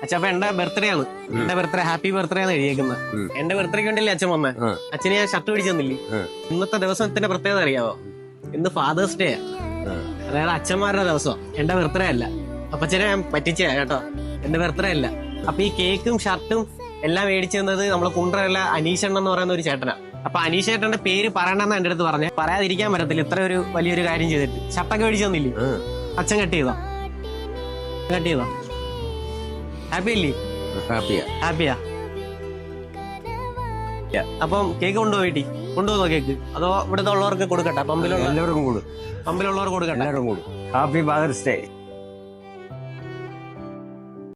അച്ഛപ്പ എന്റെ ബർത്ത്ഡേ ആണ്. എന്റെ ബർത്ത്ഡേ ഹാപ്പി ബർത്ത്ഡേ ആണ് എഴുതിയേക്കുന്നത്. എന്റെ ബർത്ത്ഡേക്ക് വേണ്ടിയല്ലേ അച്ഛൻ വന്നേ? അച്ഛന് ഞാൻ ഷർട്ട് പിടിച്ചു തന്നില്ലേ? ഇന്നത്തെ ദിവസത്തിന്റെ പ്രത്യേകത അറിയാവോ? ഇന്ന് ഫാദേഴ്സ് ഡേ. അതായത് അച്ഛന്മാരുടെ ദിവസം. എന്റെ ബർത്ത്ഡേ അല്ല. അപ്പച്ചനെ ഞാൻ പറ്റിച്ചേ കേട്ടോ. എന്റെ ബർത്ത്ഡേ അല്ല. അപ്പൊ ഈ കേക്കും ഷർട്ടും എല്ലാം മേടിച്ചു തന്നത് നമ്മളെ കുണ്ട്രല്ല അനീഷണ്ണൻ എന്ന് പറയുന്ന ഒരു ചേട്ടനാ. അപ്പൊ അനീഷ് ചേട്ടന്റെ പേര് പറയണമെന്ന് എന്റെ അടുത്ത് പറഞ്ഞേ. പറയാതിരിക്കാൻ പറ്റത്തില്ല, ഇത്ര ഒരു വലിയൊരു കാര്യം ചെയ്തിട്ട്. ഷർട്ടൊക്കെ മേടിച്ചു തന്നില്ലേ? അച്ഛൻ കട്ട് ചെയ്തോ? കട്ട് ചെയ്തോ? ഹാപ്പി അല്ലേ? ഹാപ്പിയാ. അപ്പം കേക്ക് കൊണ്ടുപോയി കൊണ്ടുപോകുന്നോ കേക്ക്? അതോ ഇവിടുത്തെ ഉള്ളവർക്ക് കൊടുക്കട്ടെ? പമ്പിലുള്ളവർക്ക് കൊടുക്കട്ടെ. Happy father's day.